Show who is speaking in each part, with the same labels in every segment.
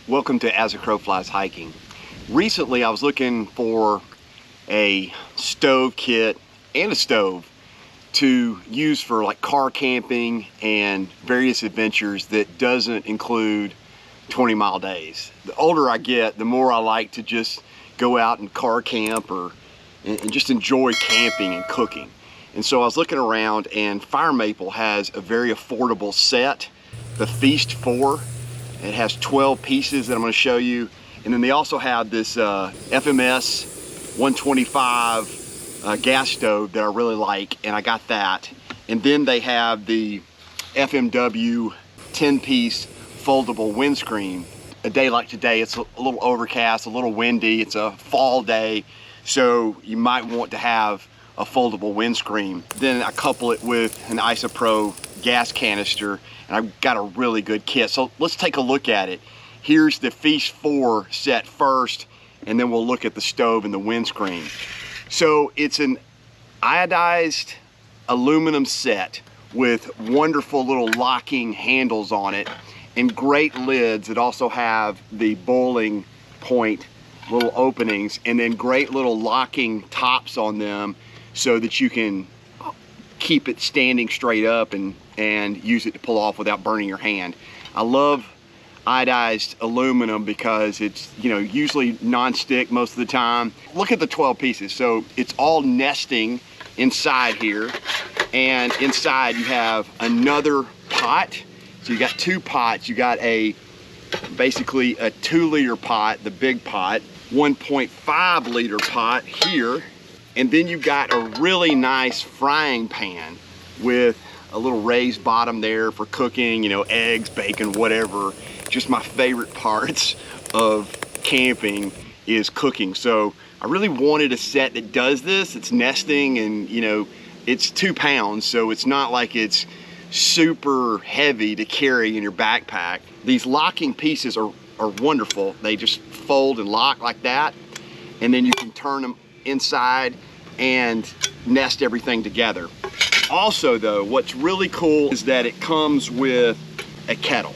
Speaker 1: Welcome to As a Crow Flies Hiking. Recently I was looking for a stove kit and a stove to use for like car camping and various adventures that doesn't include 20-mile days. The older I get, the more I like to just go out and car camp and just enjoy camping and cooking. And so I was looking around, and Firemaple has a very affordable set, the Feast 4. It has 12 pieces that I'm going to show you. And then they also have this FMS-125 gas stove that I really like, and I got that. And then they have the FMW 10-piece foldable windscreen. A day like today, it's a little overcast, a little windy, it's a fall day, so you might want to have a foldable windscreen. Then I couple it with an IsoPro gas canister, and I've got a really good kit. So let's take a look at it. Here's the Feast 4 set first, and then we'll look at the stove and the windscreen. So it's an iodized aluminum set with wonderful little locking handles on it and great lids that also have the boiling point little openings, and then great little locking tops on them so that you can keep it standing straight up and use it to pull off without burning your hand. I love iodized aluminum because it's, you know, usually non-stick most of the time. Look at the 12 pieces. So it's all nesting inside here, and inside you have another pot. So you got two pots. You got basically a 2-liter pot, the big pot, 1.5 liter pot here, and then you've got a really nice frying pan with a little raised bottom there for cooking, you know, eggs, bacon, whatever. Just my favorite parts of camping is cooking. So I really wanted a set that does this. It's nesting, and you know, it's 2 pounds, so it's not like it's super heavy to carry in your backpack. These locking pieces are wonderful. They just fold and lock like that, and then you can turn them inside and nest everything together. Also though, what's really cool is that it comes with a kettle,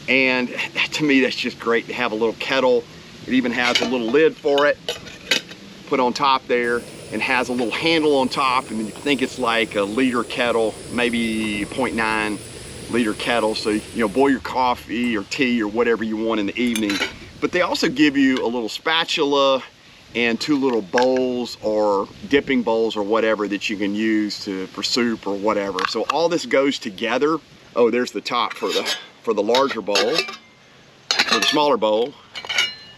Speaker 1: and to me that's just great to have a little kettle. It even has a little lid for it put on top there, and has a little handle on top, and then you think it's like a liter kettle, maybe 0.9 liter kettle, so you know, boil your coffee or tea or whatever you want in the evening. But they also give you a little spatula and 2 little bowls or dipping bowls or whatever that you can use for soup or whatever. So all this goes together. Oh, there's the top for the larger bowl, for the smaller bowl,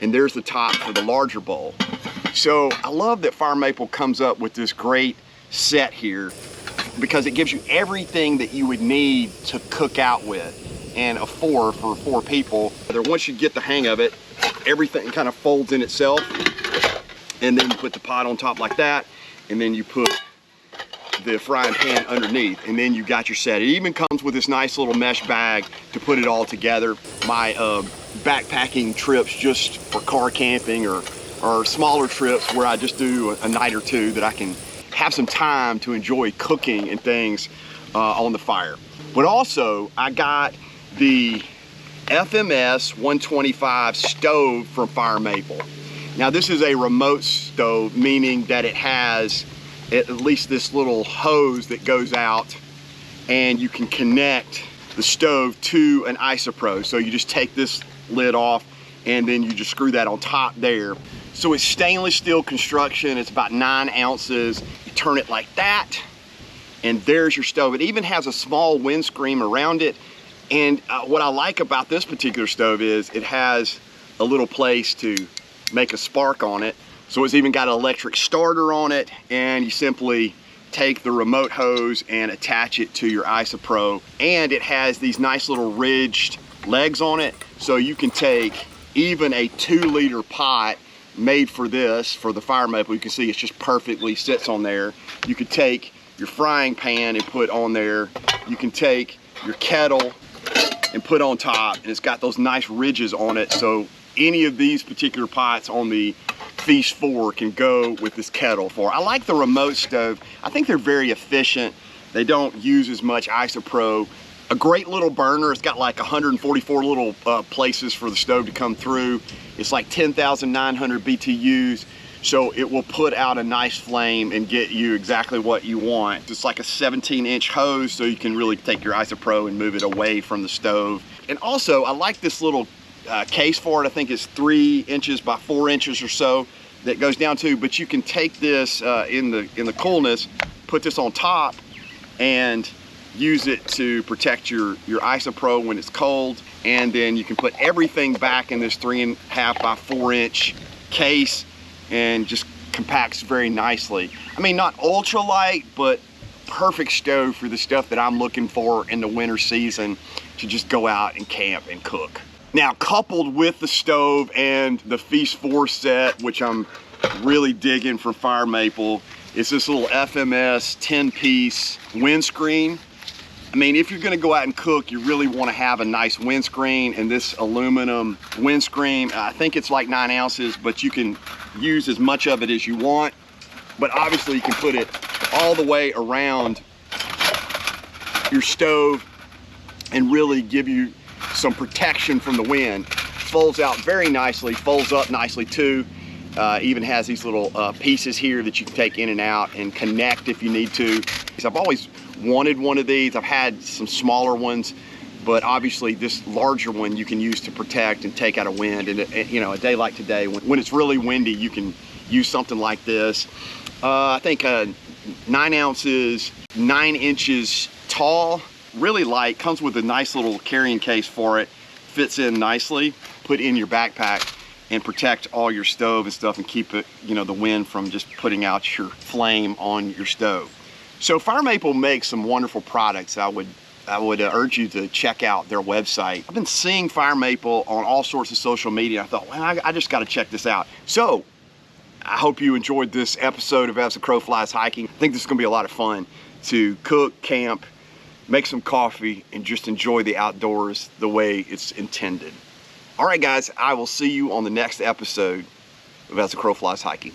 Speaker 1: and there's the top for the larger bowl. So I love that Firemaple comes up with this great set here, because it gives you everything that you would need to cook out with, and a 4 for 4 people. Once you get the hang of it, everything kind of folds in itself, and then you put the pot on top like that, and then you put the frying pan underneath, and then you got your set. It even comes with this nice little mesh bag to put it all together. My backpacking trips just for car camping or smaller trips where I just do a night or two that I can have some time to enjoy cooking and things on the fire. But also I got the FMS-125 stove from Firemaple. Now this is a remote stove, meaning that it has at least this little hose that goes out, and you can connect the stove to an IsoPro. So you just take this lid off, and then you just screw that on top there. So it's stainless steel construction. It's about 9 ounces. You turn it like that, and there's your stove. It even has a small windscreen around it. And what I like about this particular stove is it has a little place to make a spark on it. So it's even got an electric starter on it, and you simply take the remote hose and attach it to your IsoPro. And it has these nice little ridged legs on it, so you can take even a 2-liter pot made for this, for the Firemaple. You can see it just perfectly sits on there. You could take your frying pan and put on there. You can take your kettle and put on top, and it's got those nice ridges on it, so any of these particular pots on the Feast 4 can go with this kettle. I like the remote stove. I think they're very efficient. They don't use as much IsoPro A great little burner. It's got like 144 little places for the stove to come through. It's like 10,900 BTUs. So it will put out a nice flame and get you exactly what you want. It's like a 17-inch hose, so you can really take your IsoPro and move it away from the stove. And also, I like this little case for it. I think it's 3 inches by 4 inches or so that goes down to, but you can take this in the coolness, put this on top, and use it to protect your IsoPro when it's cold. And then you can put everything back in this 3.5 by 4 inch case, and just compacts very nicely. I mean, not ultra light, but perfect stove for the stuff that I'm looking for in the winter season to just go out and camp and cook. Now, coupled with the stove and the Feast 4 set, which I'm really digging from Firemaple, is this little FMS 10-piece windscreen. I mean, if you're gonna go out and cook, you really wanna have a nice windscreen, and this aluminum windscreen, I think it's like 9 ounces, but you can use as much of it as you want. But obviously you can put it all the way around your stove and really give you some protection from the wind. Folds out very nicely, folds up nicely too. Even has these little pieces here that you can take in and out and connect if you need to. I've always wanted one of these. I've had some smaller ones, but obviously this larger one you can use to protect and take out a wind. And you know, a day like today, when it's really windy, you can use something like this. I think 9 ounces, 9 inches tall, really light, comes with a nice little carrying case for it, fits in nicely, put in your backpack and protect all your stove and stuff and keep it, you know, the wind from just putting out your flame on your stove. So Firemaple makes some wonderful products. I would urge you to check out their website. I've been seeing Firemaple on all sorts of social media. I thought, well, I just got to check this out. So I hope you enjoyed this episode of As the Crow Flies Hiking. I think this is going to be a lot of fun to cook, camp, make some coffee, and just enjoy the outdoors the way it's intended. All right, guys, I will see you on the next episode of As the Crow Flies Hiking.